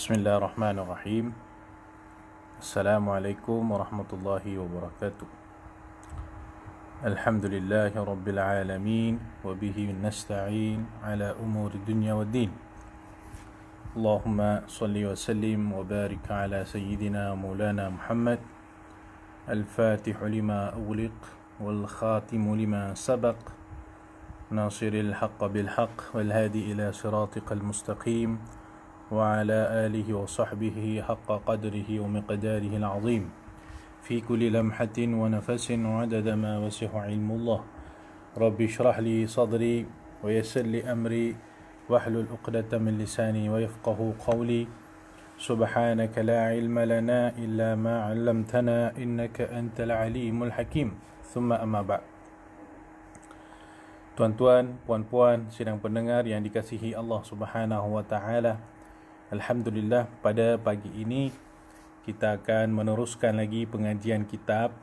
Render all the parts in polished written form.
Bismillahirrahmanirrahim. Assalamualaikum warahmatullahi wabarakatuh. Alhamdulillahi rabbil alamin wa bihi nasta'in ala umuri dunya waddin. Allahumma salli wa sallim wa barik ala sayyidina maulana Muhammad al-fatih lima ughliq wal khatim lima sabaq nasiril haqq bil haqq wal hadi ila siratikal mustaqim وعلى آله وصحبه حق قدره ومقداره العظيم في كل لمحة ونفس وعدد ما وسع علم الله. رب اشرح لي صدري ويسر لي أمري واحلل عقدة من لساني ويفقه قولي. سبحانك لا علم لنا إلا ما علمتنا إنك أنت العليم الحكيم. ثم أما بعد. Tuan-tuan, puan-puan, sidang pendengar yang dikasihi Allah Subhanahu wa taala, alhamdulillah, pada pagi ini kita akan meneruskan lagi pengajian kitab,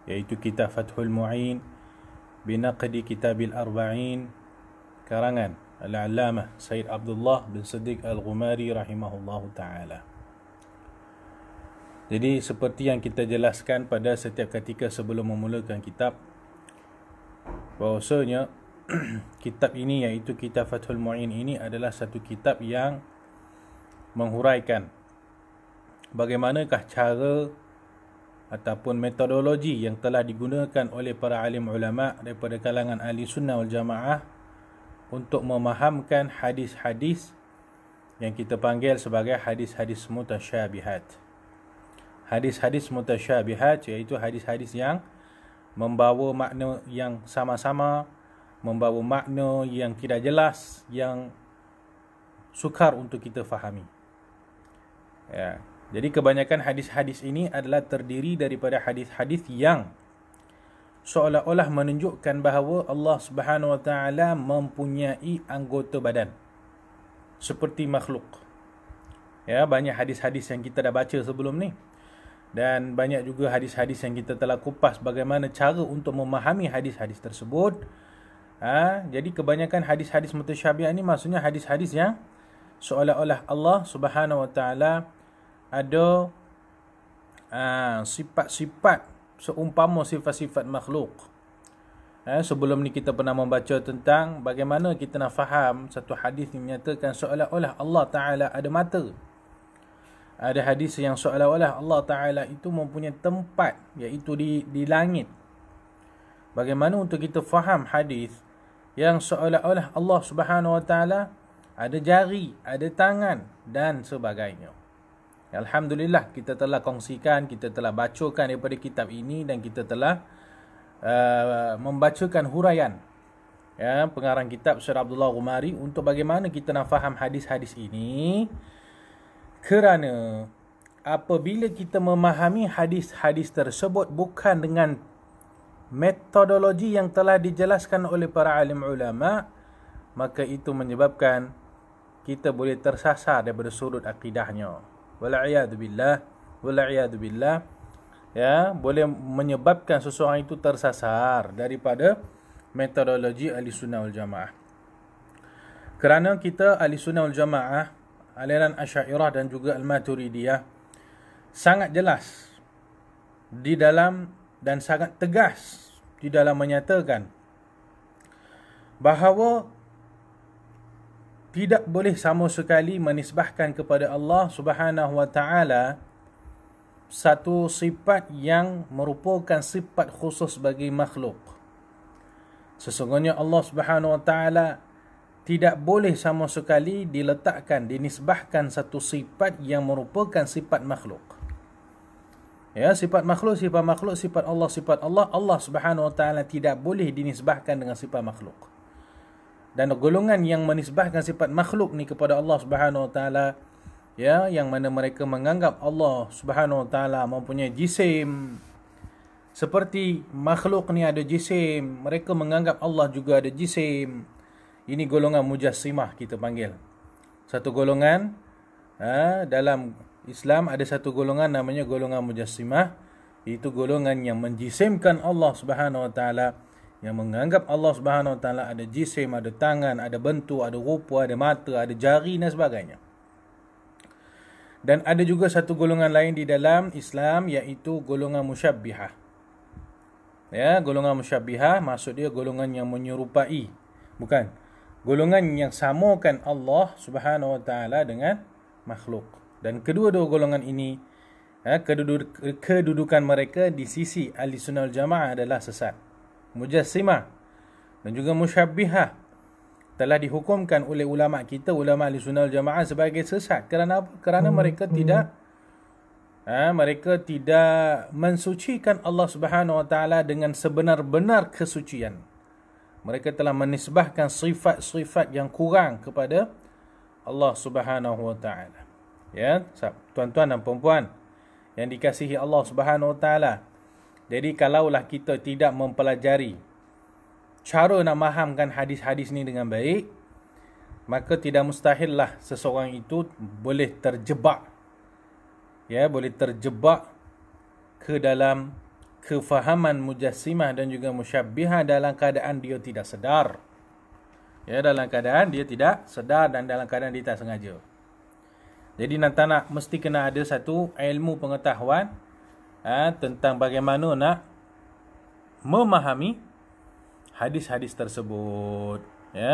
iaitu kitab Fathul Mu'in binaqdi Kitabil Arba'in karangan Al-Allamah Sayyid Abdullah bin Siddiq Al-Ghumari rahimahullahu ta'ala. Jadi seperti yang kita jelaskan pada setiap ketika sebelum memulakan kitab, bahawasanya kitab ini, iaitu kitab Fathul Mu'in ini, adalah satu kitab yang menghuraikan bagaimanakah cara ataupun metodologi yang telah digunakan oleh para alim ulama daripada kalangan ahli sunnah wal jamaah untuk memahamkan hadis-hadis yang kita panggil sebagai hadis-hadis mutasyabihat. Hadis-hadis mutasyabihat iaitu hadis-hadis yang membawa makna yang sama-sama, membawa makna yang tidak jelas, yang sukar untuk kita fahami. Ya. Jadi kebanyakan hadis-hadis ini adalah terdiri daripada hadis-hadis yang seolah-olah menunjukkan bahawa Allah Subhanahu wa taala mempunyai anggota badan seperti makhluk. Ya, banyak hadis-hadis yang kita dah baca sebelum ni. Dan banyak juga hadis-hadis yang kita telah kupas bagaimana cara untuk memahami hadis-hadis tersebut. Jadi kebanyakan hadis-hadis mutasyabihat ni maksudnya hadis-hadis yang seolah-olah Allah Subhanahu wa taala ada sifat-sifat seumpama sifat-sifat makhluk. Sebelum ni kita pernah membaca tentang bagaimana kita nak faham satu hadis yang menyatakan seolah-olah Allah taala ada mata. Ada hadis yang seolah-olah Allah taala itu mempunyai tempat, iaitu di langit. Bagaimana untuk kita faham hadis yang seolah-olah Allah Subhanahu wa taala ada jari, ada tangan dan sebagainya. Alhamdulillah, kita telah kongsikan, kita telah bacakan daripada kitab ini dan kita telah membacakan huraian pengarang kitab Syekh Abdullah Ghumari untuk bagaimana kita nak faham hadis-hadis ini. Kerana apabila kita memahami hadis-hadis tersebut bukan dengan metodologi yang telah dijelaskan oleh para alim ulama, maka itu menyebabkan kita boleh tersasar daripada sudut akidahnya. Wal'iyadu billah. Ya, boleh menyebabkan seseorang itu tersasar daripada metodologi ahli sunnah wal jamaah. Kerana kita ahli sunnah wal jamaah, aliran Asy'ariyah dan juga Al-Maturidiyah, sangat jelas di dalam dan sangat tegas di dalam menyatakan bahawa tidak boleh sama sekali menisbahkan kepada Allah Subhanahu wa taala satu sifat yang merupakan sifat khusus bagi makhluk. Sesungguhnya Allah Subhanahu wa taala tidak boleh sama sekali diletakkan, dinisbahkan satu sifat yang merupakan sifat makhluk. Ya, sifat makhluk, sifat Allah, Allah Subhanahu wa taala tidak boleh dinisbahkan dengan sifat makhluk. Dan golongan yang menisbahkan sifat makhluk ni kepada Allah Subhanahu wa taala, ya, yang mana mereka menganggap Allah Subhanahu wa taala mempunyai jisim, seperti makhluk ni ada jisim, mereka menganggap Allah juga ada jisim. Ini golongan mujassimah kita panggil. Satu golongan dalam Islam ada satu golongan namanya golongan mujassimah. Itu golongan yang menjisimkan Allah Subhanahu wa taala, yang menganggap Allah Subhanahu wa taala ada jisim, ada tangan, ada bentuk, ada rupa, ada mata, ada jari dan sebagainya. Dan ada juga satu golongan lain di dalam Islam, iaitu golongan musyabbihah. Ya, golongan musyabbihah maksud dia golongan yang menyerupai, bukan golongan yang samakan Allah Subhanahu wa taala dengan makhluk. Dan kedua-dua golongan ini, kedudukan mereka di sisi Ahli Sunnah wal Jamaah adalah sesat. Mujassimah dan juga musyabbihah telah dihukumkan oleh ulama kita, ulama Ahli Sunnah wal Jamaah, sebagai sesat. Kerana apa? Kerana mereka tidak mensucikan Allah Subhanahu wa taala dengan sebenar-benar kesucian. Mereka telah menisbahkan sifat-sifat yang kurang kepada Allah Subhanahu wa taala. Ya, tuan-tuan dan puan-puan yang dikasihi Allah Subhanahu wa taala. Jadi kalaulah kita tidak mempelajari cara nak mahamkan hadis-hadis ni dengan baik, maka tidak mustahillah seseorang itu boleh terjebak, boleh terjebak ke dalam kefahaman mujassimah dan juga musyabbihah dalam keadaan dia tidak sedar. Dalam keadaan dia tidak sedar dan dalam keadaan dia tak sengaja. Jadi nak mesti kena ada satu ilmu pengetahuan tentang bagaimana nak memahami hadis-hadis tersebut,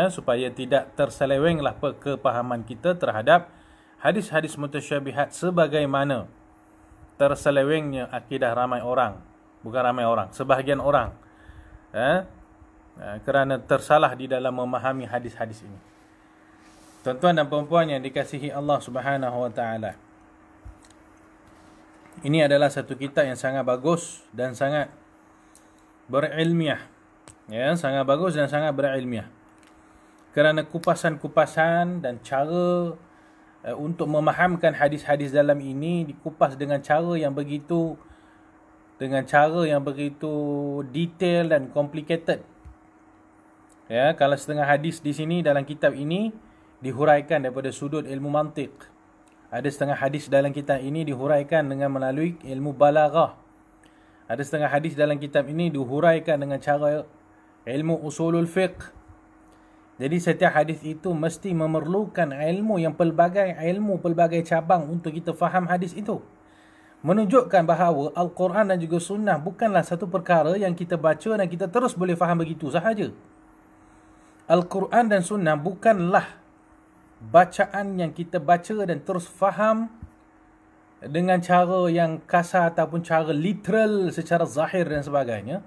supaya tidak terselewenglah kepahaman kita terhadap hadis-hadis mutasyabihat sebagaimana terselewengnya akidah ramai orang, bukan ramai orang, sebahagian orang, kerana tersalah di dalam memahami hadis-hadis ini. Tuan-tuan dan puan-puan yang dikasihi Allah Subhanahu wa taala, ini adalah satu kitab yang sangat bagus dan sangat berilmiah. Sangat bagus dan sangat berilmiah. Kerana kupasan-kupasan dan cara untuk memahamkan hadis-hadis dalam ini dikupas dengan cara yang begitu detail dan complicated. Kalau setengah hadis di sini dalam kitab ini dihuraikan daripada sudut ilmu mantiq. Ada setengah hadis dalam kitab ini dihuraikan dengan melalui ilmu balaghah. Ada setengah hadis dalam kitab ini dihuraikan dengan cara ilmu usulul fiqh. Jadi setiap hadis itu mesti memerlukan ilmu pelbagai cabang untuk kita faham hadis itu. Menunjukkan bahawa Al-Quran dan juga Sunnah bukanlah satu perkara yang kita baca dan kita terus boleh faham begitu sahaja. Al-Quran dan Sunnah bukanlah bacaan yang kita baca dan terus faham dengan cara yang kasar ataupun cara literal secara zahir dan sebagainya.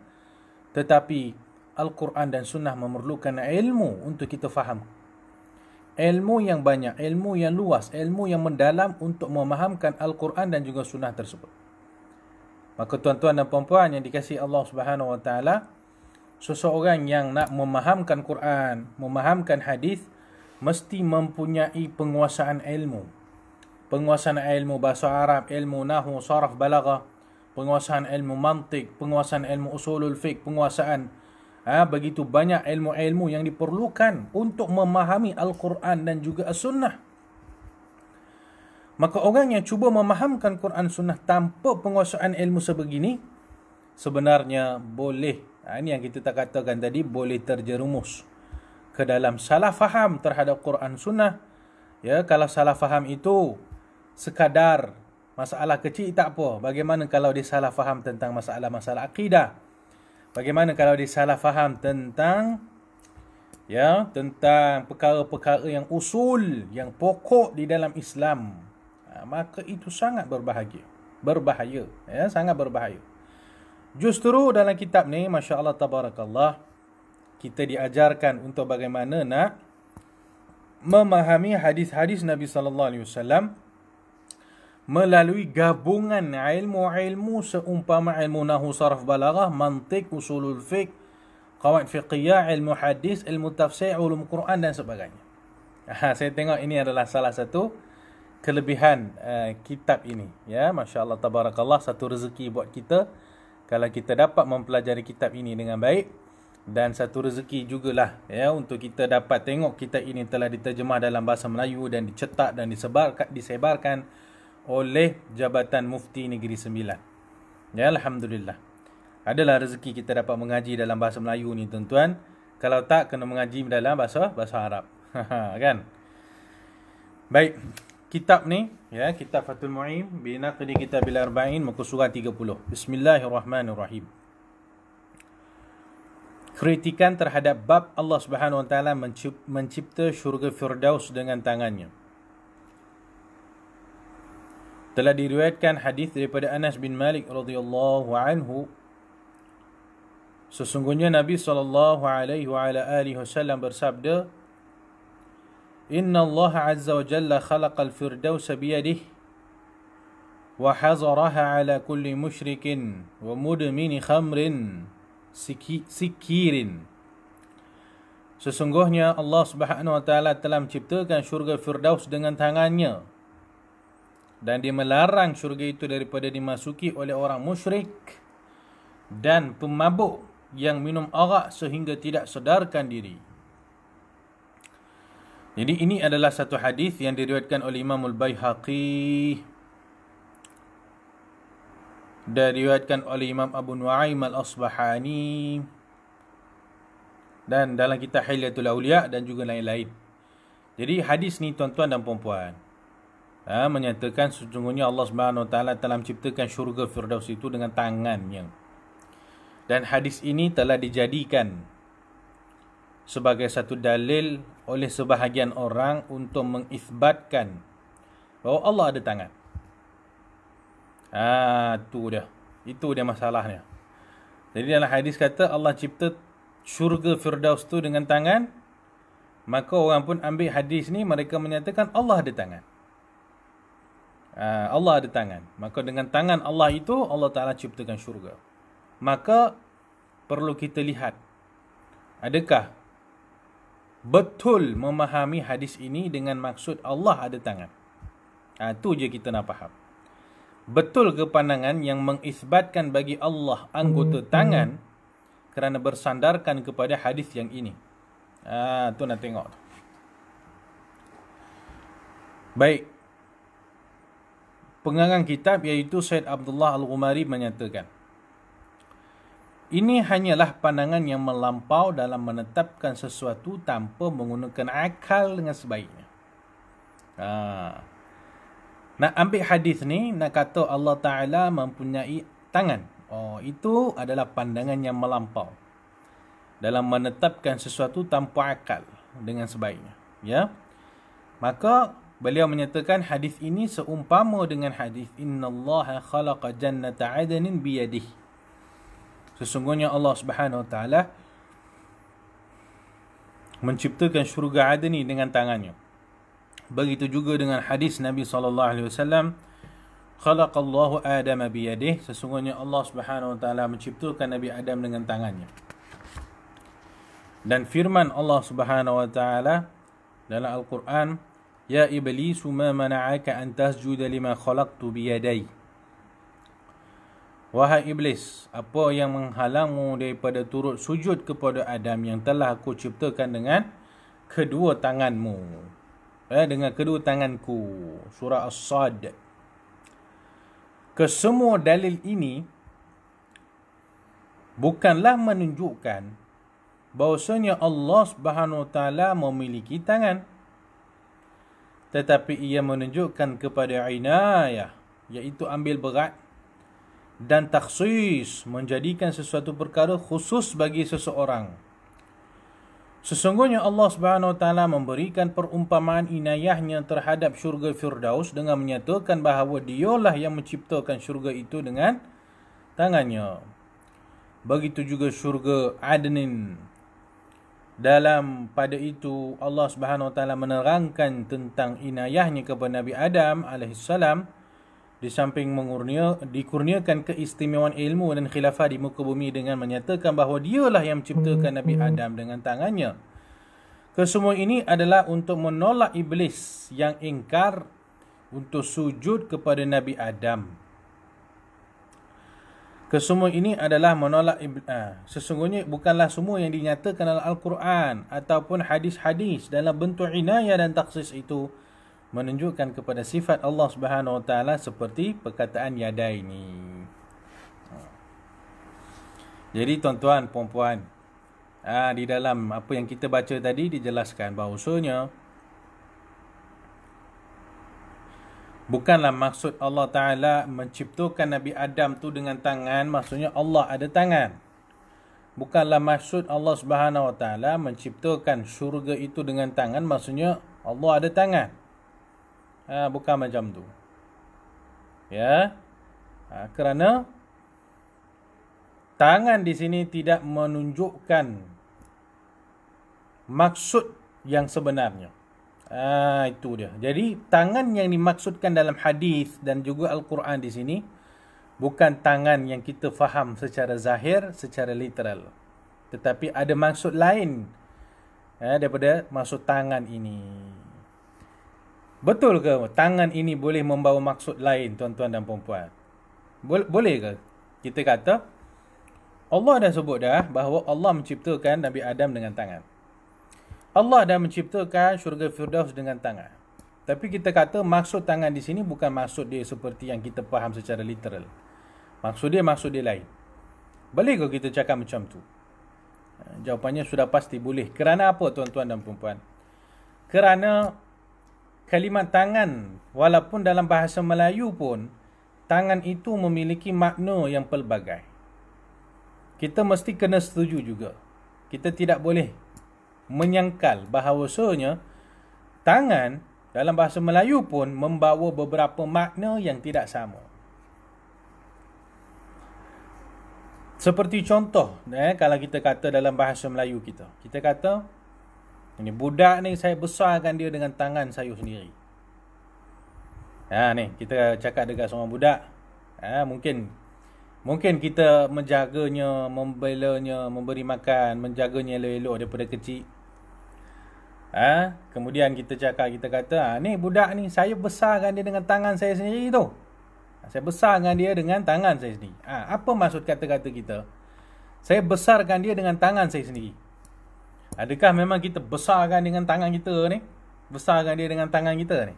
Tetapi Al-Quran dan Sunnah memerlukan ilmu untuk kita faham. Ilmu yang banyak, ilmu yang luas, ilmu yang mendalam untuk memahamkan Al-Quran dan juga Sunnah tersebut. Maka tuan-tuan dan puan-puan yang dikasihi Allah Subhanahu wa taala, seseorang yang nak memahamkan Quran, memahamkan hadis, mesti mempunyai penguasaan ilmu. Penguasaan ilmu bahasa Arab, ilmu nahwu, saraf, balaghah, penguasaan ilmu mantik, penguasaan ilmu usulul fiqh, penguasaan begitu banyak ilmu-ilmu yang diperlukan untuk memahami Al-Quran dan juga As-Sunnah. Maka orang yang cuba memahamkan Quran Sunnah tanpa penguasaan ilmu sebegini, sebenarnya boleh, ini yang kita tak katakan tadi, boleh terjerumus ke dalam salah faham terhadap Quran Sunnah. Kalau salah faham itu sekadar masalah kecil tak apa. Bagaimana kalau dia salah faham tentang masalah-masalah akidah? Bagaimana kalau dia salah faham tentang perkara-perkara yang usul, yang pokok di dalam Islam? Maka itu sangat berbahaya, sangat berbahaya. Justru dalam kitab ni, Masya Allah Tabarakallah, kita diajarkan untuk bagaimana nak memahami hadis-hadis Nabi sallallahu alaihi wasallam melalui gabungan ilmu-ilmu seumpama ilmu nahwu, sarf, balaghah, mantik, usulul fiqh, qawaid fiqhiyah, ilmu hadis, ilmu tafsir, ulum Quran dan sebagainya. Saya tengok ini adalah salah satu kelebihan kitab ini. Masya Allah Tabarakallah, satu rezeki buat kita kalau kita dapat mempelajari kitab ini dengan baik. Dan satu rezeki jugalah untuk kita dapat tengok kitab ini telah diterjemah dalam bahasa Melayu dan dicetak dan disebarkan oleh Jabatan Mufti Negeri Sembilan. Alhamdulillah. Adalah rezeki kita dapat mengaji dalam bahasa Melayu ni tuan-tuan. Kalau tak, kena mengaji dalam bahasa Arab. Kan? Baik. kitab ni, ya, kitab Fathul Mu'in binaqdi Kitabil Arba'in, muka surat 30. Bismillahirrahmanirrahim. Kritikan terhadap bab Allah Subhanahu Wa Taala mencipta syurga Firdaus dengan tangannya. Telah diriwayatkan hadis daripada Anas bin Malik radhiyallahu anhu, sesungguhnya Nabi SAW bersabda, Inna Allah Azza wa Jalla khalaqal firdausa biyadih wa hazaraha ala kulli musyrikin wa mudmini khamrin sikirin. Sesungguhnya Allah Subhanahu wa Taala telah menciptakan syurga Firdaus dengan tangannya, dan dia melarang syurga itu daripada dimasuki oleh orang musyrik dan pemabuk yang minum arak sehingga tidak sedarkan diri. Jadi ini adalah satu hadis yang diriwayatkan oleh Imam Al-Baihaqi dan diriwayatkan oleh Imam Abu Nuaim Al-Asbahani dan dalam kitab Hilyatul Awliya dan juga lain-lain. Jadi hadis ni tuan-tuan dan puan-puan, menyatakan sesungguhnya Allah Subhanahu Wa Taala telah menciptakan syurga Firdaus itu dengan tangannya. Dan hadis ini telah dijadikan sebagai satu dalil oleh sebahagian orang untuk mengisbatkan bahawa Allah ada tangan. Itu dia masalahnya. Jadi dalam hadis kata Allah cipta syurga Firdaus tu dengan tangan, maka orang pun ambil hadis ni, mereka menyatakan Allah ada tangan. Allah ada tangan. Maka dengan tangan Allah itu Allah Ta'ala ciptakan syurga. Maka perlu kita lihat, adakah betul memahami hadis ini dengan maksud Allah ada tangan? Itu je kita nak faham. Betul ke pandangan yang mengisbatkan bagi Allah anggota tangan kerana bersandarkan kepada hadis yang ini? Tu nak tengok. Baik. Pengarang kitab iaitu Syed Abdullah Al-Ghumari menyatakan, ini hanyalah pandangan yang melampau dalam menetapkan sesuatu tanpa menggunakan akal dengan sebaiknya. Nak ambil hadis ni, nak kata Allah Ta'ala mempunyai tangan. Itu adalah pandangan yang melampau dalam menetapkan sesuatu tanpa akal dengan sebaiknya. Ya, maka beliau menyatakan hadis ini seumpama dengan hadis innallaha khalaqa jannata 'adnin biyadihi. Sesungguhnya Allah Subhanahu Wa Taala menciptakan syurga Adni dengan tangannya. Begitu juga dengan hadis Nabi SAW, khalaqallahu Adama biyadihi. Sesungguhnya Allah Subhanahu Wa Taala menciptakan Nabi Adam dengan tangannya. Dan firman Allah Subhanahu Wa Taala dalam Al-Quran, Ya iblisu ma mana'aka an tasjuda lima khalaqtu biyadai. Wahai iblis, apa yang menghalangmu daripada turut sujud kepada Adam yang telah aku ciptakan dengan kedua tanganmu? Dengan kedua tanganku. Surah As-Sad. Kesemua dalil ini bukanlah menunjukkan bahawasanya Allah Subhanahu Wa Taala memiliki tangan, tetapi ia menunjukkan kepada inayah, iaitu ambil berat dan takhsis, menjadikan sesuatu perkara khusus bagi seseorang. Sesungguhnya Allah Subhanahu Wa Taala memberikan perumpamaan inayahnya terhadap syurga Firdaus dengan menyatakan bahawa dialah yang menciptakan syurga itu dengan tangannya. Begitu juga syurga Adnin. Dalam pada itu Allah Subhanahu Wa Taala menerangkan tentang inayahnya kepada Nabi Adam alaihissalam, di samping dikurniakan keistimewaan ilmu dan khilafah di muka bumi dengan menyatakan bahawa dialah yang menciptakan Nabi Adam dengan tangannya. Kesemua ini adalah untuk menolak iblis yang ingkar untuk sujud kepada Nabi Adam. Kesemua ini adalah menolak sesungguhnya bukanlah semua yang dinyatakan dalam Al-Quran ataupun hadis-hadis dalam bentuk inayah dan taksis itu menunjukkan kepada sifat Allah Subhanahu Wa Taala seperti perkataan yadaini. Jadi tuan-tuan, puan-puan, di dalam apa yang kita baca tadi dijelaskan bahawasanya Bukanlah maksud Allah Ta'ala menciptakan Nabi Adam tu dengan tangan, maksudnya Allah ada tangan. Bukanlah maksud Allah Subhanahu Wa Ta'ala menciptakan syurga itu dengan tangan, maksudnya Allah ada tangan. Bukan macam tu. Ya. Kerana tangan di sini tidak menunjukkan maksud yang sebenarnya. Itu dia. Jadi tangan yang dimaksudkan dalam hadis dan juga Al-Quran di sini bukan tangan yang kita faham secara zahir, secara literal. Tetapi ada maksud lain daripada maksud tangan ini. Betul ke tangan ini boleh membawa maksud lain, tuan-tuan dan puan-puan? Boleh ke kita kata Allah dah sebut dah bahawa Allah menciptakan Nabi Adam dengan tangan. Allah dah menciptakan syurga Firdaus dengan tangan. Tapi kita kata maksud tangan di sini bukan maksud dia seperti yang kita faham secara literal. Maksud dia lain. Boleh ke kita cakap macam tu? Jawapannya sudah pasti boleh. Kerana apa, tuan-tuan dan puan-puan? Kerana kalimat tangan, walaupun dalam bahasa Melayu pun, tangan itu memiliki makna yang pelbagai. Kita mesti kena setuju juga. Kita tidak boleh menyangkal bahawasanya tangan dalam bahasa Melayu pun membawa beberapa makna yang tidak sama. Seperti contoh, kalau kita kata dalam bahasa Melayu kita kata, ini budak ni saya besarkan dia dengan tangan saya sendiri. Ni kita cakap dekat seorang budak, mungkin kita menjaganya, membelanya, memberi makan, menjaganya elok-elok daripada kecil. Kemudian kita kata, ni budak ni saya besarkan dia dengan tangan saya sendiri tu. Saya besarkan dia dengan tangan saya sendiri. Apa maksud kata-kata kita? Saya besarkan dia dengan tangan saya sendiri. Adakah memang kita besarkan dengan tangan kita ni? Besarkan dia dengan tangan kita ni?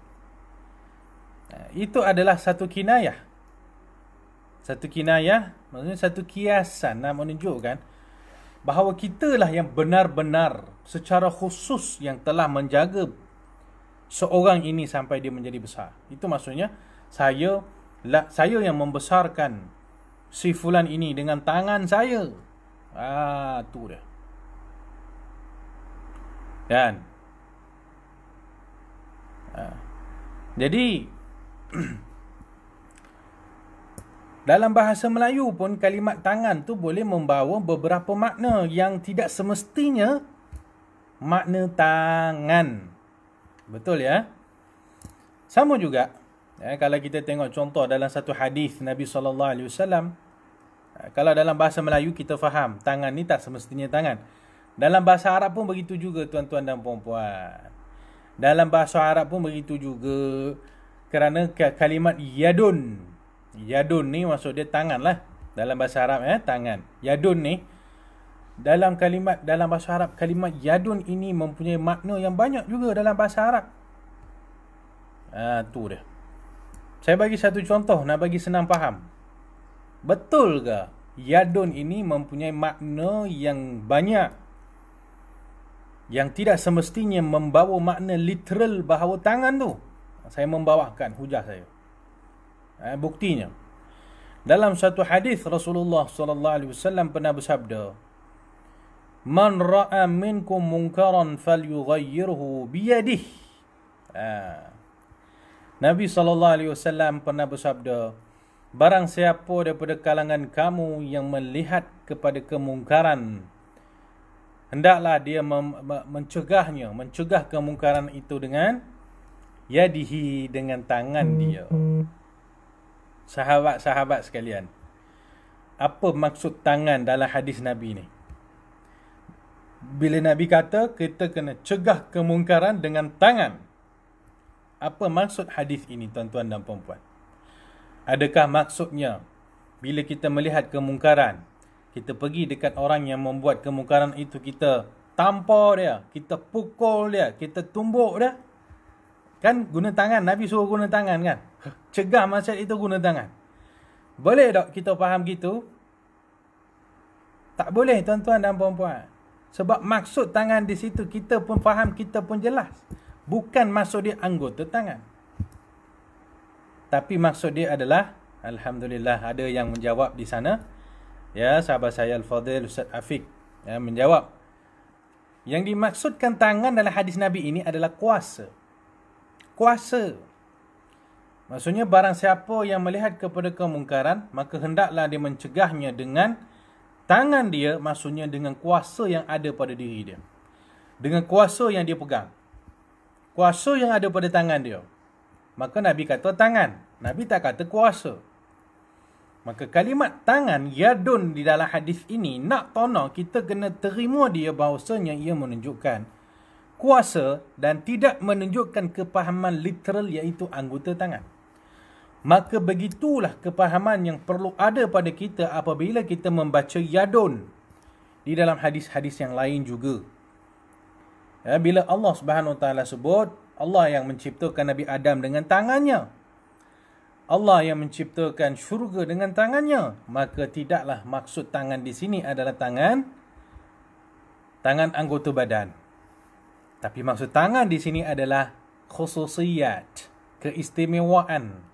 Itu adalah satu kinayah. Satu kinayah, maksudnya satu kiasan nak menunjukkan bahawa kitalah yang benar-benar secara khusus yang telah menjaga seorang ini sampai dia menjadi besar. Itu maksudnya saya yang membesarkan si fulan ini dengan tangan saya. Tu dia. Dan jadi dalam bahasa Melayu pun kalimat tangan tu boleh membawa beberapa makna yang tidak semestinya makna tangan. Betul ya? Sama juga kalau kita tengok contoh dalam satu hadis Nabi SAW. Kalau dalam bahasa Melayu kita faham tangan ni tak semestinya tangan. Dalam bahasa Arab pun begitu juga, tuan-tuan dan puan-puan. Dalam bahasa Arab pun begitu juga. Kerana kalimat yadun ni maksud dia tangan lah. Dalam bahasa Arab tangan. Yadun ni dalam bahasa Arab, kalimat yadun ini mempunyai makna yang banyak juga dalam bahasa Arab. Tu dia. Saya bagi satu contoh nak bagi senang faham. Betul ke yadun ini mempunyai makna yang banyak, yang tidak semestinya membawa makna literal bahawa tangan tu? Saya membawakan hujah saya. Buktinya dalam satu hadis Rasulullah SAW pernah bersabda, "Man ra'a minkum munkaran falyughayyirhu biyadihi." Nabi SAW pernah bersabda, barang siapa daripada kalangan kamu yang melihat kepada kemungkaran, hendaklah dia mencegah kemungkaran itu dengan yadihi, dengan tangan dia. Sahabat-sahabat sekalian, apa maksud tangan dalam hadis Nabi ni? Bila Nabi kata kita kena cegah kemungkaran dengan tangan, apa maksud hadis ini, tuan-tuan dan puan-puan? Adakah maksudnya bila kita melihat kemungkaran, kita pergi dekat orang yang membuat kemungkaran itu, kita tampar dia, kita pukul dia, kita tumbuk dia? Kan guna tangan, Nabi suruh guna tangan kan? Cegah maksiat itu guna tangan. Boleh tak kita faham gitu? Tak boleh, tuan-tuan dan puan-puan. Sebab maksud tangan di situ kita pun faham, kita pun jelas. Bukan maksud dia anggota tangan. Tapi maksud dia adalah, alhamdulillah ada yang menjawab di sana. Ya, sahabat saya Al-Fadhil Ustaz Afiq menjawab. Yang dimaksudkan tangan dalam hadis Nabi ini adalah kuasa. Kuasa. Maksudnya barang siapa yang melihat kepada kemungkaran, maka hendaklah dia mencegahnya dengan tangan dia, maksudnya dengan kuasa yang ada pada diri dia. Dengan kuasa yang dia pegang. Kuasa yang ada pada tangan dia. Maka Nabi kata tangan. Nabi tak kata kuasa. Maka kalimat tangan, yadun di dalam hadis ini, nak tono kita kena terima dia bahawasanya ia menunjukkan kuasa dan tidak menunjukkan kepahaman literal iaitu anggota tangan. Maka begitulah kepahaman yang perlu ada pada kita apabila kita membaca yadun di dalam hadis-hadis yang lain juga. Ya, bila Allah Subhanahu Wa Taala sebut Allah yang menciptakan Nabi Adam dengan tangannya, Allah yang menciptakan syurga dengan tangannya, maka tidaklah maksud tangan di sini adalah tangan anggota badan. Tapi maksud tangan di sini adalah khususiyat, keistimewaan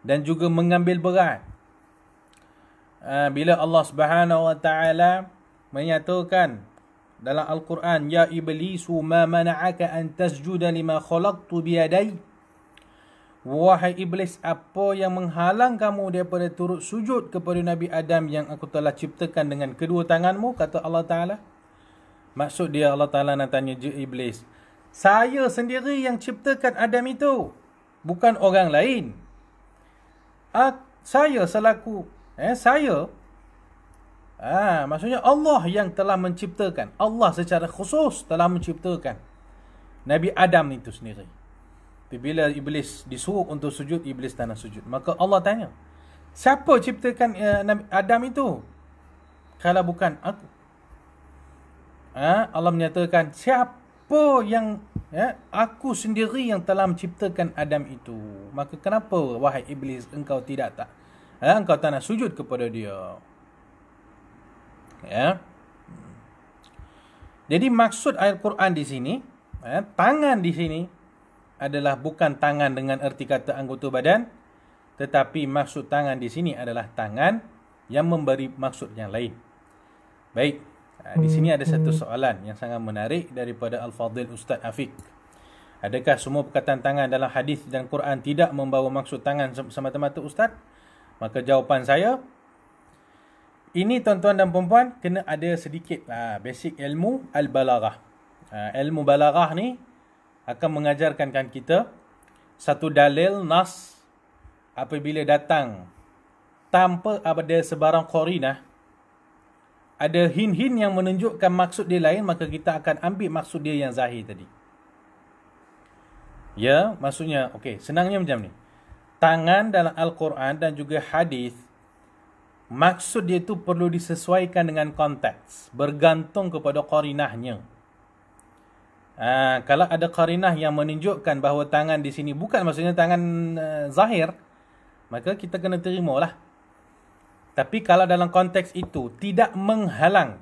dan juga mengambil berat. Bila Allah Subhanahu Wa Taala menyatakan dalam Al-Quran, ya iblisu ma mana'aka an tasjuda lima khalaqtu biyadai. Wahai iblis, apa yang menghalang kamu daripada turut sujud kepada Nabi Adam yang aku telah ciptakan dengan kedua tanganmu, kata Allah Ta'ala. Maksud dia Allah Ta'ala nak tanya iblis, saya sendiri yang ciptakan Adam itu, bukan orang lain. Saya selaku maksudnya Allah yang telah menciptakan. Allah secara khusus telah menciptakan Nabi Adam itu sendiri. Bila iblis disuruh untuk sujud, iblis tak nak sujud. Maka Allah tanya, siapa ciptakan Nabi Adam itu kalau bukan aku? Allah menyatakan, siapa yang aku sendiri yang telah menciptakan Adam itu. Maka kenapa wahai iblis engkau engkau tak nak sujud kepada dia? Ya. Jadi maksud ayat Quran di sini, tangan di sini adalah bukan tangan dengan erti kata anggota badan, tetapi maksud tangan di sini adalah tangan yang memberi maksud yang lain. Baik, di sini ada satu soalan yang sangat menarik daripada Al-Fadhil Ustaz Afiq. Adakah semua perkataan tangan dalam hadis dan Quran tidak membawa maksud tangan semata-mata Ustaz? Maka jawapan saya, ini tuan-tuan dan puan-puan kena ada sedikit basic ilmu al-balaghah. Ilmu balaghah ni akan mengajarkan kita satu dalil nas apabila datang tanpa ada sebarang qarinah, ada hin-hin yang menunjukkan maksud dia lain, maka kita akan ambil maksud dia yang zahir tadi. Ya, maksudnya okey, senangnya macam ni. Tangan dalam Al-Quran dan juga hadis, maksud dia tu perlu disesuaikan dengan konteks, bergantung kepada qarinahnya. Kalau ada qarinah yang menunjukkan bahawa tangan di sini bukan maksudnya tangan zahir, maka kita kena terimalah. Tapi kalau dalam konteks itu tidak menghalang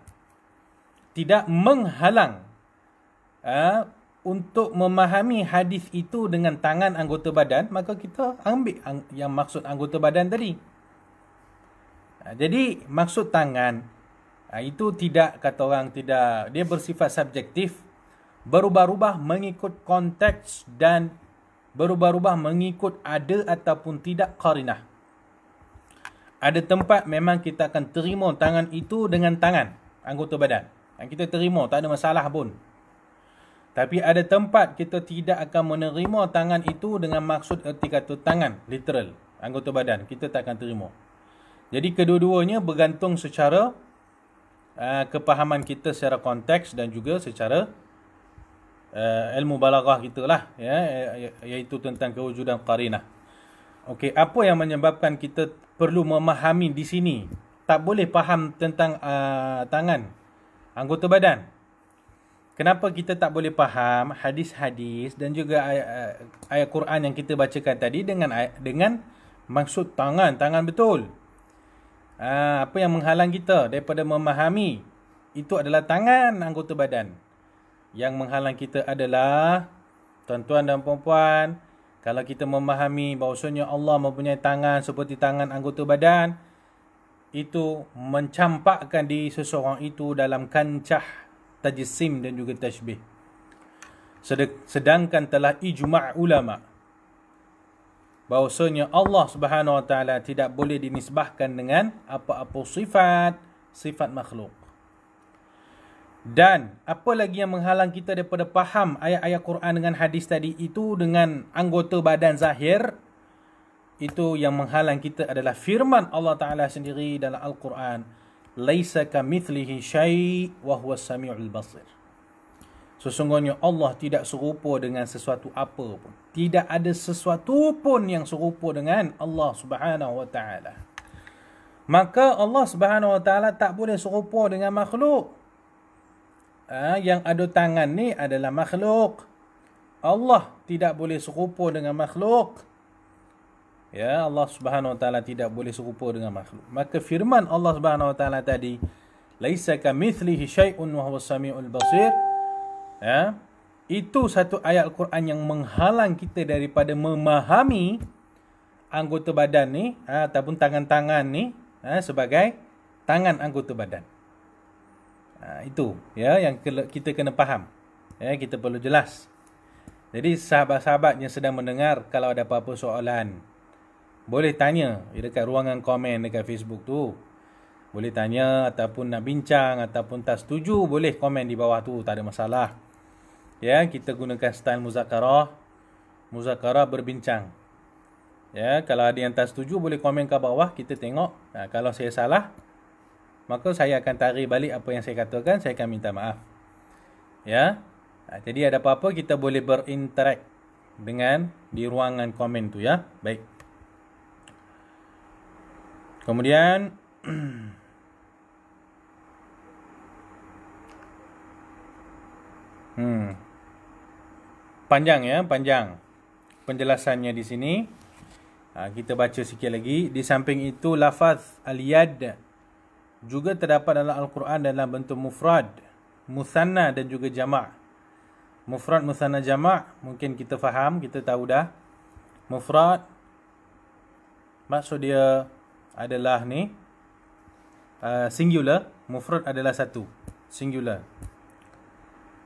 untuk memahami hadis itu dengan tangan anggota badan, maka kita ambil yang maksud anggota badan tadi. Jadi maksud tangan itu tidak, kata orang, tidak, dia bersifat subjektif, berubah-ubah mengikut konteks dan berubah-ubah mengikut ada ataupun tidak qarinah. Ada tempat memang kita akan terima tangan itu dengan tangan anggota badan, kita terima, tak ada masalah pun. Tapi ada tempat kita tidak akan menerima tangan itu dengan maksud erti kata tangan literal anggota badan, kita tak akan terima. Jadi kedua-duanya bergantung secara kepahaman kita secara konteks dan juga secara ilmu balaghah kita lah, iaitu tentang kewujudan qarinah. Okey, apa yang menyebabkan kita perlu memahami di sini tak boleh faham tentang tangan anggota badan? Kenapa kita tak boleh faham hadis-hadis dan juga ayat Quran yang kita bacakan tadi dengan maksud tangan betul? Apa yang menghalang kita daripada memahami itu adalah tangan anggota badan. Yang menghalang kita adalah, tuan-tuan dan puan-puan, Kalau kita memahami bahawasanya Allah mempunyai tangan seperti tangan anggota badan, itu mencampakkan diri seseorang itu dalam kancah tajsim dan juga tashbih. Sedangkan telah ijma' ulama bahawasanya Allah Subhanahu Wa Taala tidak boleh dinisbahkan dengan apa-apa sifat makhluk. Dan apa lagi yang menghalang kita daripada faham ayat-ayat Quran dengan hadis tadi itu dengan anggota badan zahir, itu yang menghalang kita adalah firman Allah Ta'ala sendiri dalam Al-Quran, laisa kamithlihi syai' wa huwas sami'ul basir. Sesungguhnya Allah tidak serupa dengan sesuatu apa pun. Tidak ada sesuatu pun yang serupa dengan Allah Subhanahu Wa Ta'ala. Maka Allah Subhanahu Wa Ta'ala tak boleh serupa dengan makhluk. Yang ada tangan ni adalah makhluk. Allah tidak boleh serupa dengan makhluk. Ya, Allah Subhanahu Wa Ta'ala tidak boleh serupa dengan makhluk. Maka firman Allah Subhanahu Wa Ta'ala tadi, laisa kamithlihi syai'un wa huwas sami'ul basir. Ya, itu satu ayat Al-Quran yang menghalang kita daripada memahami anggota badan ni ataupun tangan-tangan ni sebagai tangan anggota badan. Itu ya yang kita kena faham. Ya, kita perlu jelas. Jadi sahabat-sahabat yang sedang mendengar, kalau ada apa-apa soalan, boleh tanya dekat ruangan komen dekat Facebook tu. Boleh tanya ataupun nak bincang ataupun tak setuju, boleh komen di bawah tu, tak ada masalah. Ya, kita gunakan style muzakarah berbincang. Ya, kalau ada yang tak setuju boleh komen ke bawah, kita tengok. Kalau saya salah, maka saya akan tarik balik apa yang saya katakan, saya akan minta maaf. Ya. Jadi ada apa-apa kita boleh berinteract dengan di ruangan komen tu ya. Baik. Kemudian panjang penjelasannya di sini. Kita baca sikit lagi. Di samping itu, lafaz al-yad juga terdapat dalam Al-Quran dalam bentuk mufrad, musanna dan juga jama'. Mufrad, musanna, jama' mungkin kita faham, kita tahu dah. Mufrad maksud dia adalah ni singular. Mufrad adalah satu, singular.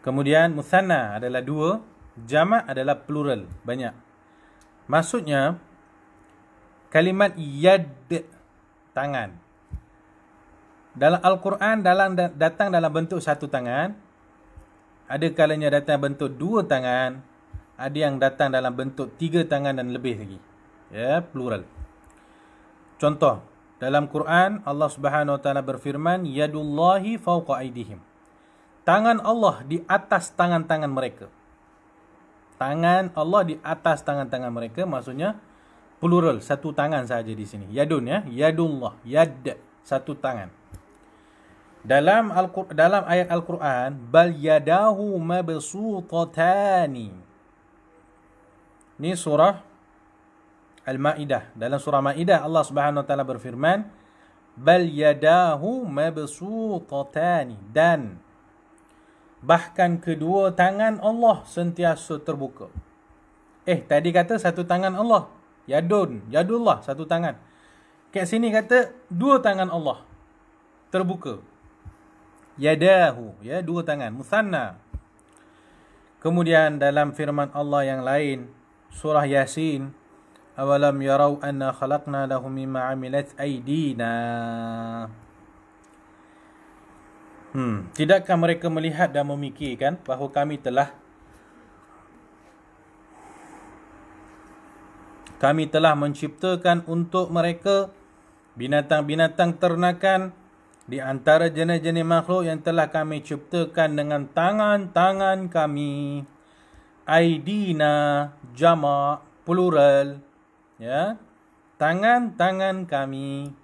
Kemudian musanna adalah dua, jama' adalah plural, banyak. Maksudnya kalimat yad, tangan, dalam Al-Quran datang dalam bentuk satu tangan. Ada kalanya datang bentuk dua tangan. Ada yang datang dalam bentuk tiga tangan dan lebih lagi. Ya, plural. Contoh, dalam Quran Allah Subhanahu Wa Taala berfirman, yadullahi fawqa aydihim. Tangan Allah di atas tangan-tangan mereka. Tangan Allah di atas tangan-tangan mereka, maksudnya plural, satu tangan saja di sini. Yadun ya, yadullah, yad, satu tangan. Dalam ayat Al-Quran, bal yadahu mabsutatani. Ini surah Al-Ma'idah. Dalam surah Ma'idah Allah Subhanahu Wa Taala berfirman, bal yadahu mabsutatani, dan bahkan kedua tangan Allah sentiasa terbuka. Tadi kata satu tangan Allah, yadullah, satu tangan. Kat sini kata dua tangan Allah terbuka. Yadahu, ya, dua tangan, musanna. Kemudian dalam firman Allah yang lain, surah Yasin, awalam yarau anna khalaqna lahum mimma amilat aydina. Tidakkah mereka melihat dan memikirkan bahawa kami telah menciptakan untuk mereka binatang-binatang ternakan di antara jenis-jenis makhluk yang telah kami ciptakan dengan tangan-tangan kami. Aidina, jama', plural. Ya, tangan-tangan kami.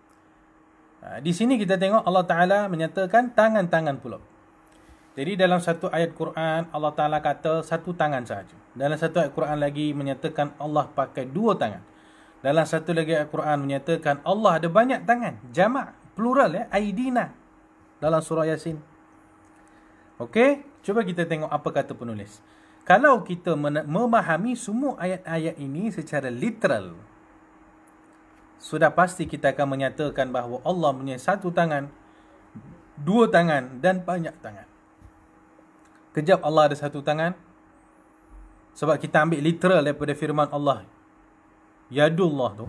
Di sini kita tengok Allah Ta'ala menyatakan tangan-tangan pula. Jadi dalam satu ayat Quran Allah Ta'ala kata satu tangan sahaja. Dalam satu ayat Quran lagi menyatakan Allah pakai dua tangan. Dalam satu lagi ayat Quran menyatakan Allah ada banyak tangan, jama', plural ya, aidina, dalam surah Yasin. Okey, cuba kita tengok apa kata penulis. Kalau kita memahami semua ayat-ayat ini secara literal, sudah pasti kita akan menyatakan bahawa Allah punya satu tangan, dua tangan dan banyak tangan. Kejap Allah ada satu tangan, sebab kita ambil literal daripada firman Allah, Yadullah tu.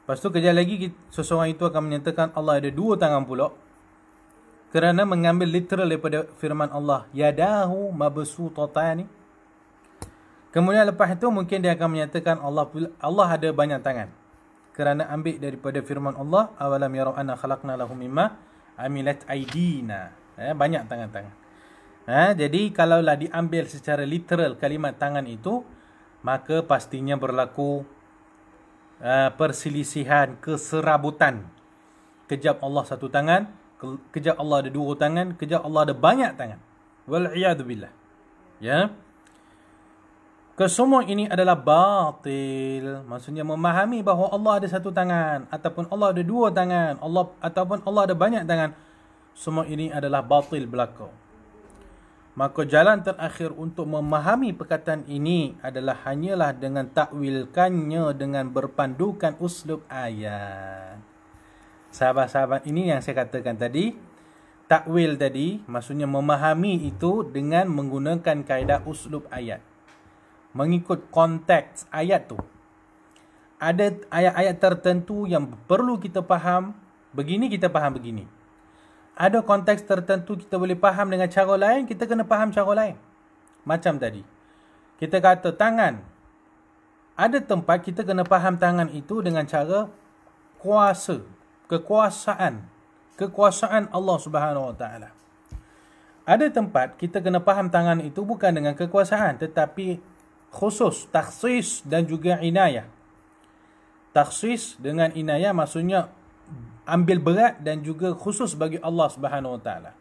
Lepas tu kejap lagi seseorang itu akan menyatakan Allah ada dua tangan pula, kerana mengambil literal daripada firman Allah, Yadahu mabsutatani. Kemudian lepas itu mungkin dia akan menyatakan Allah ada banyak tangan, kerana ambil daripada firman Allah, awalam yarau anna khalaqna lahum mimma amilat aidina. Banyak tangan-tangan. Jadi kalaulah diambil secara literal kalimat tangan itu, maka pastinya berlaku perselisihan, keserabutan. Kejap Allah satu tangan, kejap Allah ada dua tangan, kejap Allah ada banyak tangan. Wal'iyadu billah. Ya. Kesemua ini adalah batil. Maksudnya memahami bahawa Allah ada satu tangan, ataupun Allah ada dua tangan, ataupun Allah ada banyak tangan, semua ini adalah batil belaka. Maka jalan terakhir untuk memahami perkataan ini adalah hanyalah dengan takwilkannya dengan berpandukan uslub ayat. Sahabat-sahabat, ini yang saya katakan tadi. Takwil tadi maksudnya memahami itu dengan menggunakan kaedah uslub ayat, mengikut konteks ayat tu. Ada ayat-ayat tertentu yang perlu kita faham begini, kita faham begini. Ada konteks tertentu kita boleh faham dengan cara lain, kita kena faham cara lain. Macam tadi, kita kata tangan. Ada tempat kita kena faham tangan itu dengan cara kuasa, kekuasaan Allah Subhanahu Wa Taala. Ada tempat kita kena faham tangan itu bukan dengan kekuasaan, tetapi khusus, takhsis dan juga inayah. Takhsis dengan inayah maksudnya ambil berat dan juga khusus bagi Allah Subhanahu Wa Taala.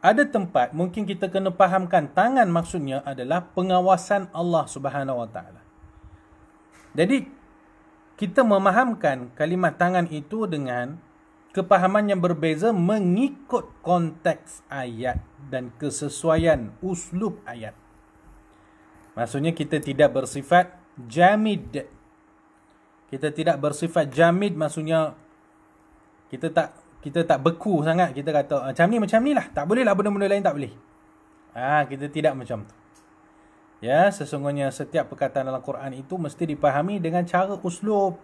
Ada tempat mungkin kita kena fahamkan tangan maksudnya adalah pengawasan Allah Subhanahu Wa Taala. Jadi kita memahamkan kalimat tangan itu dengan kepahaman yang berbeza mengikut konteks ayat dan kesesuaian uslub ayat. Maksudnya kita tidak bersifat jamid. Kita tidak bersifat jamid maksudnya kita tak beku sangat. Kita kata macam ni lah, tak boleh lah, benda-benda lain tak boleh. Kita tidak macam tu. Ya, sesungguhnya setiap perkataan dalam Quran itu mesti dipahami dengan cara uslub,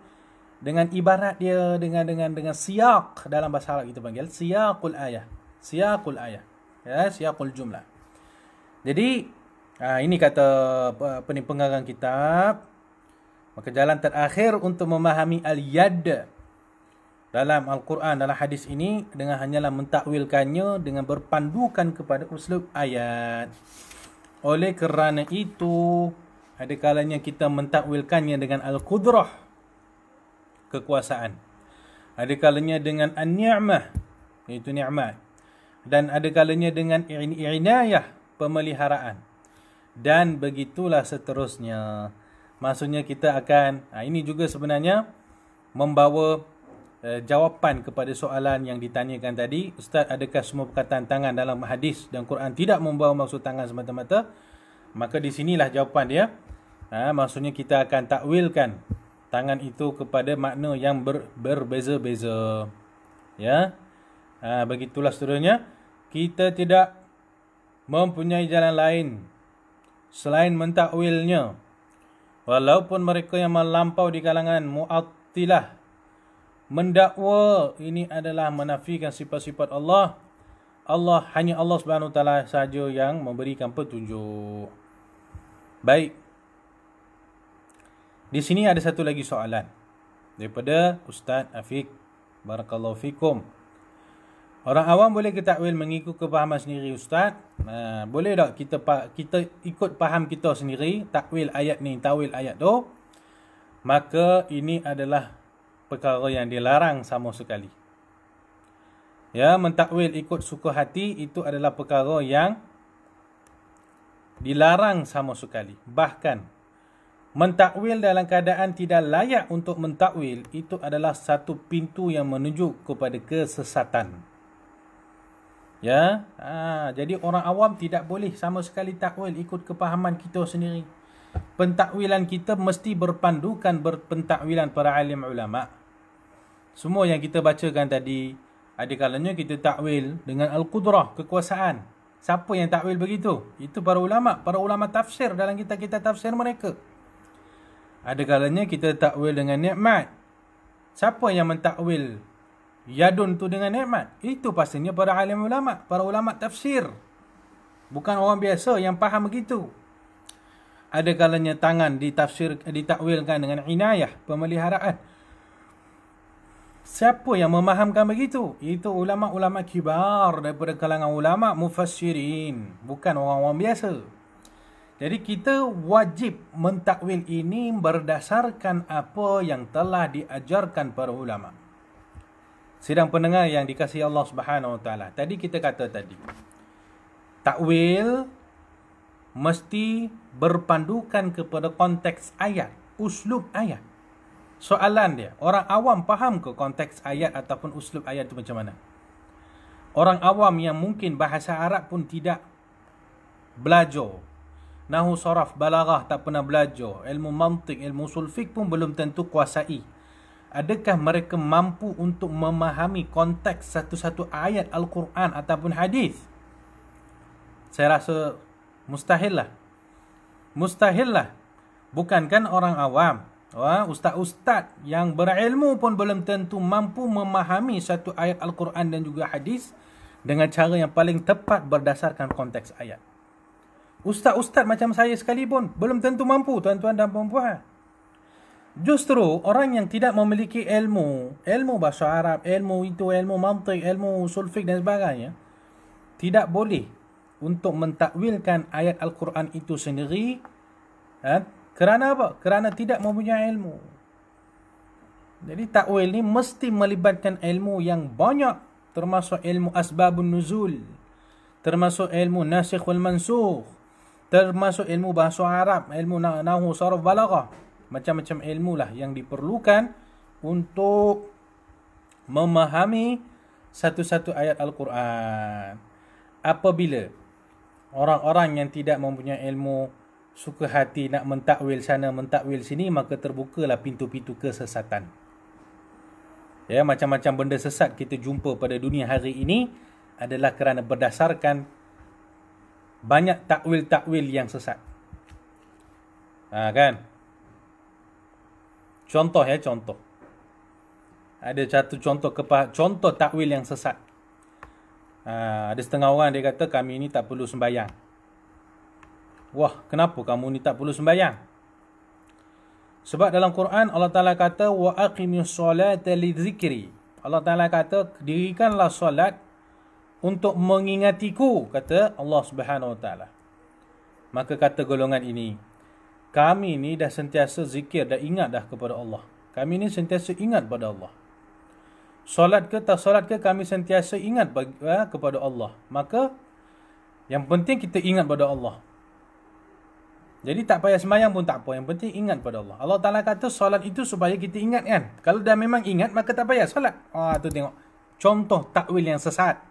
dengan ibarat dia, dengan siaq. Dalam bahasa Arab kita panggil siyaqul ayah. Siyaqul ayah. Ya, siyaqul jumlah. Jadi ini kata pengarang kitab. Maka jalan terakhir untuk memahami al-yad dalam Al-Quran, dalam hadis ini, dengan hanyalah mentakwilkannya dengan berpandukan kepada uslub ayat. Oleh kerana itu, ada kalanya kita mentakwilkannya dengan al-qudrah, kekuasaan. Ada kalanya dengan an-ni'mah, iaitu ni'mat. Dan ada kalanya dengan inayah, pemeliharaan. Dan begitulah seterusnya. Maksudnya kita akan, ini juga sebenarnya membawa jawapan kepada soalan yang ditanyakan tadi. Ustaz, adakah semua perkataan tangan dalam hadis dan Quran tidak membawa maksud tangan semata-mata? Maka di sinilah jawapan dia. Maksudnya kita akan takwilkan tangan itu kepada makna yang berbeza-beza. Ya. Begitulah seterusnya. Kita tidak mempunyai jalan lain selain mentakwilnya. Walaupun mereka yang melampau di kalangan Mu'attilah mendakwa ini adalah menafikan sifat-sifat Allah. Hanya Allah Subhanahu Wa Taala sahaja yang memberikan petunjuk. Baik. Di sini ada satu lagi soalan daripada Ustaz Afiq. Barakallahu fikum. Orang awam boleh ke takwil mengikut kefahaman sendiri, Ustaz? Boleh tak kita ikut faham kita sendiri, takwil ayat ni, takwil ayat tu? Maka ini adalah perkara yang dilarang sama sekali. Ya, mentakwil ikut suka hati itu adalah perkara yang dilarang sama sekali. Bahkan mentakwil dalam keadaan tidak layak untuk mentakwil itu adalah satu pintu yang menuju kepada kesesatan. Ya, jadi orang awam tidak boleh sama sekali takwil ikut kepahaman kita sendiri. Pentakwilan kita mesti berpandukan berpentakwilan para alim ulama. Semua yang kita bacakan tadi, ada kalanya kita takwil dengan al-qudrah, kekuasaan. Siapa yang takwil begitu? Itu para ulama tafsir dalam kitab-kitab tafsir mereka. Ada kalanya kita takwil dengan nikmat. Siapa yang mentakwil yadun tu dengan nikmat? Itu pastinya para alim ulama, para ulama tafsir. Bukan orang biasa yang faham begitu. Ada kalanya tangan ditakwilkan dengan inayah, pemeliharaan. Siapa yang memahamkan begitu? Itu ulama-ulama kibar daripada kalangan ulama mufassirin, bukan orang-orang biasa. Jadi kita wajib mentakwil ini berdasarkan apa yang telah diajarkan para ulama. Sidang pendengar yang dikasihi Allah Subhanahu Wa Taala. Tadi kita kata tadi, takwil mesti berpandukan kepada konteks ayat, uslub ayat. Soalan dia, orang awam faham ke konteks ayat ataupun uslub ayat itu macam mana? Orang awam yang mungkin bahasa Arab pun tidak belajar, nahu saraf, balaghah tak pernah belajar, ilmu mantik, ilmu usul fiqh pun belum tentu kuasai. Adakah mereka mampu untuk memahami konteks satu-satu ayat Al-Quran ataupun hadis? Saya rasa mustahil lah. Mustahil lah. Bukankan orang awam, ustaz-ustaz yang berilmu pun belum tentu mampu memahami satu ayat Al-Quran dan juga hadis dengan cara yang paling tepat berdasarkan konteks ayat. Ustaz-ustaz macam saya sekalipun belum tentu mampu, tuan-tuan dan puan-puan. Justru orang yang tidak memiliki ilmu bahasa Arab, ilmu itu, ilmu mantik, ilmu usul fiqh dan sebagainya, tidak boleh untuk mentakwilkan ayat Al-Quran itu sendiri. Kerana apa? Kerana tidak mempunyai ilmu. Jadi takwil ni mesti melibatkan ilmu yang banyak, termasuk ilmu asbabun nuzul, termasuk ilmu nasikh wal mansukh, termasuk ilmu bahasa Arab, ilmu nahwu, sarf, balaghah. Macam-macam ilmu lah yang diperlukan untuk memahami satu-satu ayat Al-Quran. Apabila orang-orang yang tidak mempunyai ilmu suka hati nak mentakwil sana, mentakwil sini, maka terbukalah pintu-pintu kesesatan. Ya, macam-macam benda sesat kita jumpa pada dunia hari ini adalah kerana berdasarkan banyak takwil-takwil yang sesat. Kan? Contoh. Ada satu contoh takwil yang sesat. Ada setengah orang dia kata kami ni tak perlu sembahyang. Wah, kenapa kamu ni tak perlu sembahyang? Sebab dalam Quran Allah Ta'ala kata wa aqimus solata lidzikri. Allah Ta'ala kata dirikanlah solat untuk mengingatiku, kata Allah Subhanahu Wa Ta'ala. Maka kata golongan ini, kami ni dah sentiasa zikir, dah ingat dah kepada Allah. Kami ni sentiasa ingat pada Allah. Solat ke tak solat ke, kami sentiasa ingat kepada Allah. Maka yang penting kita ingat pada Allah. Jadi tak payah sembahyang pun tak apa, yang penting ingat pada Allah. Allah Ta'ala kata solat itu supaya kita ingat kan. Kalau dah memang ingat, maka tak payah solat. Tu tengok contoh takwil yang sesat.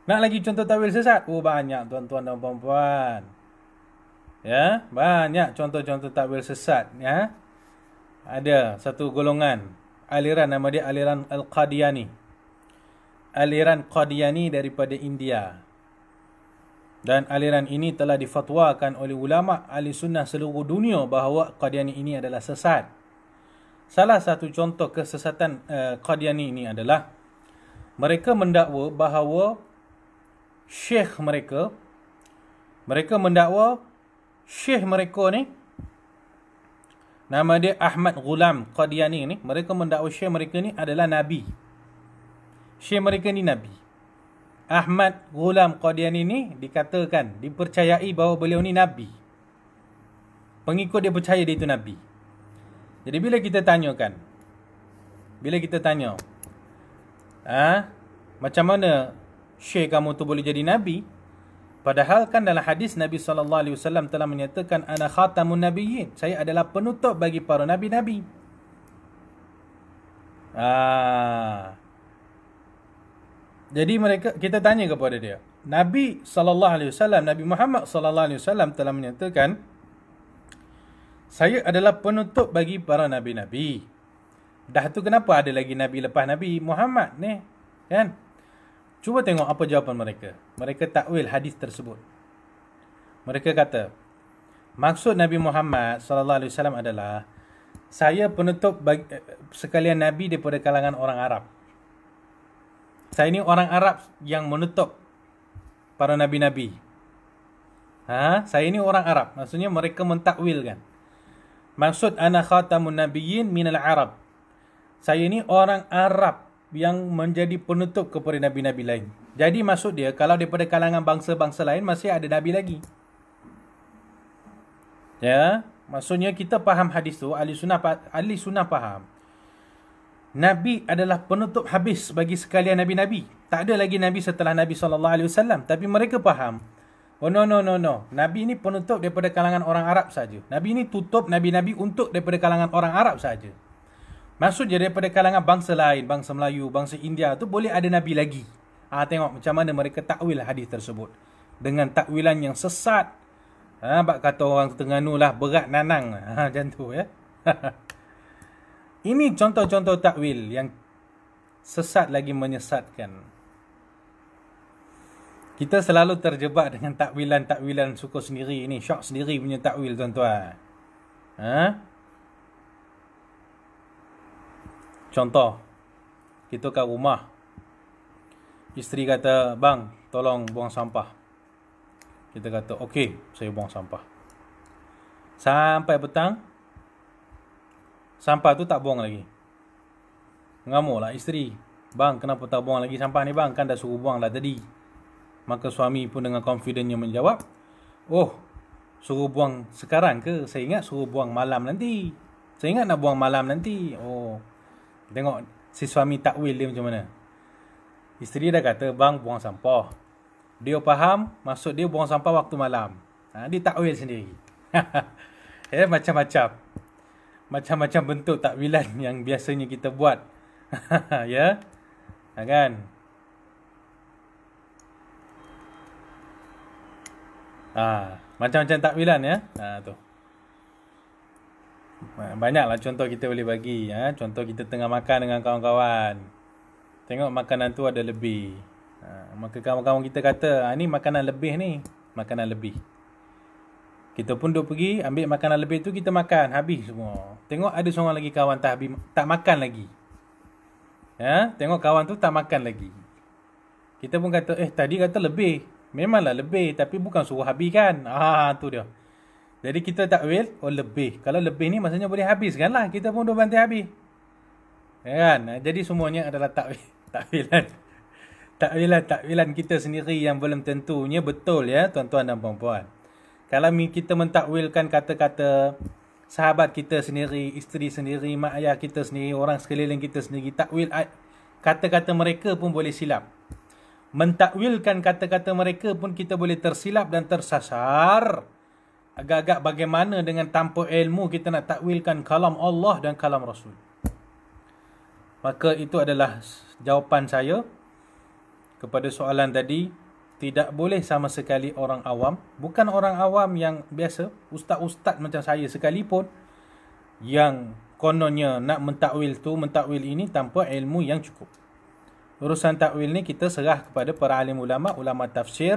Nak lagi contoh takwil sesat? Banyak tuan-tuan dan puan-puan. Ya, banyak contoh-contoh takwil sesat. Ya, ada satu golongan aliran, nama dia aliran Al-Qadiani. Aliran Qadiani daripada India. Dan aliran ini telah difatwakan oleh ulama ahli sunnah seluruh dunia bahawa Qadiani ini adalah sesat. Salah satu contoh kesesatan Qadiani ini adalah mereka mendakwa bahawa syekh mereka mendakwa syekh mereka ni, nama dia Ahmad Ghulam Qadiani ni, mereka mendakwa syekh mereka ni adalah Nabi. Syekh mereka ni Nabi. Ahmad Ghulam Qadiani ni dikatakan, dipercayai bahawa beliau ni Nabi. Pengikut dia percaya dia itu Nabi. Jadi bila kita tanya, macam mana syekh kamu tu boleh jadi Nabi? Padahal kan dalam hadis Nabi SAW telah menyatakan ana khatamun nabiyyin, saya adalah penutup bagi para nabi-nabi. Jadi kita tanya kepada dia. Nabi SAW, Nabi Muhammad SAW telah menyatakan, saya adalah penutup bagi para nabi-nabi. Dah tu kenapa ada lagi nabi lepas Nabi Muhammad ni? Kan? Cuba tengok apa jawapan mereka. Mereka takwil hadis tersebut. Mereka kata, maksud Nabi Muhammad SAW adalah, saya penutup sekalian nabi daripada kalangan orang Arab. Saya ni orang Arab yang menutup para nabi-nabi. Saya ni orang Arab. Maksudnya mereka mentakwilkan. Maksud ana khatamun nabiyyin minal Arab. Saya ni orang Arab yang menjadi penutup kepada nabi-nabi lain. Jadi maksud dia, kalau daripada kalangan bangsa-bangsa lain masih ada nabi lagi. Ya, maksudnya kita faham hadis tu, ahli sunnah faham. Nabi adalah penutup habis bagi sekalian nabi-nabi. Tak ada lagi nabi setelah Nabi SAW. Tapi mereka faham, oh no. Nabi ni penutup daripada kalangan orang Arab saja. Nabi ni tutup nabi-nabi untuk daripada kalangan orang Arab saja. Maksud dia daripada kalangan bangsa lain, bangsa Melayu, bangsa India tu boleh ada nabi lagi. Tengok macam mana mereka takwil hadis tersebut. Dengan takwilan yang sesat. Bak kata orang Terengganu lah, berat nanang. Macam tu ya. Ini contoh-contoh takwil yang sesat lagi menyesatkan. Kita selalu terjebak dengan takwilan-takwilan suka sendiri. Ini syok sendiri punya takwil, tuan-tuan. Contoh, kita kat rumah. Isteri kata, bang, tolong buang sampah. Kita kata, okey, saya buang sampah. Sampai petang, sampah tu tak buang lagi. Ngamuk lah isteri. Bang, kenapa tak buang lagi sampah ni bang? Kan dah suruh buang lah tadi. Maka suami pun dengan confidentnya menjawab, oh, suruh buang sekarang ke? Saya ingat suruh buang malam nanti. Saya ingat nak buang malam nanti. Oh, tengok si suami takwil dia macam mana. Isteri dah kata, bang, buang sampah. Dia faham, maksud dia buang sampah waktu malam. Dia takwil sendiri. Macam-macam. Macam-macam bentuk takwilan yang biasanya kita buat. Ya, kan? Macam-macam takwilan ya. Tu. Banyaklah contoh kita boleh bagi. Contoh kita tengah makan dengan kawan-kawan. Tengok makanan tu ada lebih. Maka kawan-kawan kita kata, ni makanan lebih ni. Makanan lebih. Kita pun duk pergi, ambil makanan lebih tu, kita makan. Habis semua. Tengok ada seorang lagi kawan tak makan lagi. Tengok kawan tu tak makan lagi. Kita pun kata, tadi kata lebih. Memanglah lebih, tapi bukan suruh habis kan. Tu dia. Jadi kita takwil, lebih. Kalau lebih ni maksudnya boleh habiskan lah. Kita pun duk bantai habis. Kan? Jadi semuanya adalah takwilan. Takwilan kita sendiri yang belum tentunya betul ya, tuan-tuan dan puan-puan. Kalau kita mentakwilkan kata-kata sahabat kita sendiri, isteri sendiri, mak ayah kita sendiri, orang sekeliling kita sendiri, takwil kata-kata mereka pun boleh silap. Mentakwilkan kata-kata mereka pun kita boleh tersilap dan tersasar. Agak-agak bagaimana dengan tanpa ilmu kita nak takwilkan kalam Allah dan kalam Rasul. Maka itu adalah jawapan saya kepada soalan tadi. Tidak boleh sama sekali orang awam, bukan orang awam yang biasa, ustaz-ustaz macam saya sekalipun, yang kononnya nak mentakwil ini tanpa ilmu yang cukup. Urusan takwil ni kita serah kepada para alim ulama, ulama tafsir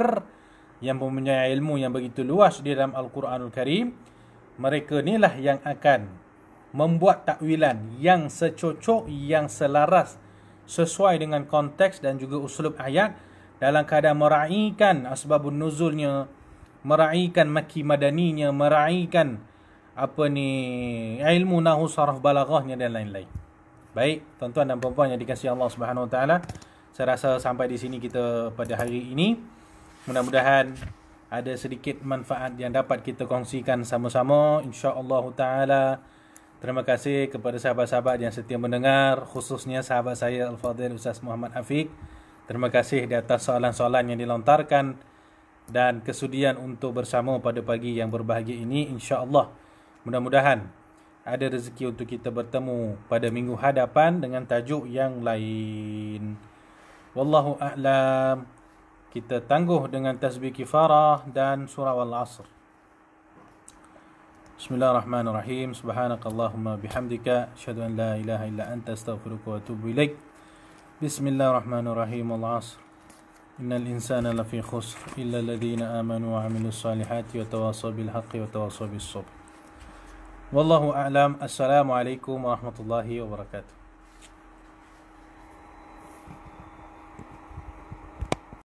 yang mempunyai ilmu yang begitu luas di dalam Al-Quranul Karim. Mereka inilah yang akan membuat takwilan yang secocok, yang selaras, sesuai dengan konteks dan juga uslub ayat, dalam keadaan meraihkan asbabun nuzulnya, meraihkan maki madaninya, meraihkan ilmu nahwu saraf balaghahnya dan lain-lain. Baik, tuan-tuan dan puan-puan yang dikasihi Allah Subhanahu Wa Taala, saya rasa sampai di sini kita pada hari ini. Mudah-mudahan ada sedikit manfaat yang dapat kita kongsikan sama-sama, insya-Allah taala. Terima kasih kepada sahabat-sahabat yang setia mendengar, khususnya sahabat saya Al-Fadhil Ustaz Muhammad Afiq. Terima kasih di atas soalan-soalan yang dilontarkan dan kesudian untuk bersama pada pagi yang berbahagia ini, insya-Allah. Mudah-mudahan ada rezeki untuk kita bertemu pada minggu hadapan dengan tajuk yang lain. Wallahu a'lam. Kita tangguh dengan tasbih kifarah dan surah Wal-Asr. Bismillahirrahmanirrahim. Subhanakallahumma bihamdika asyhadu an la ilaha illa anta astaghfiruka wa atubu ilaik. Bismillahirrahmanirrahim. Wal-Asr. Innal insana lafi khusr illa alladhina amanu wa 'amilus salihati wa tawassaw bil haqqi wa tawassaw bis sabr. Wallahu a'lam. Assalamualaikum warahmatullahi wabarakatuh.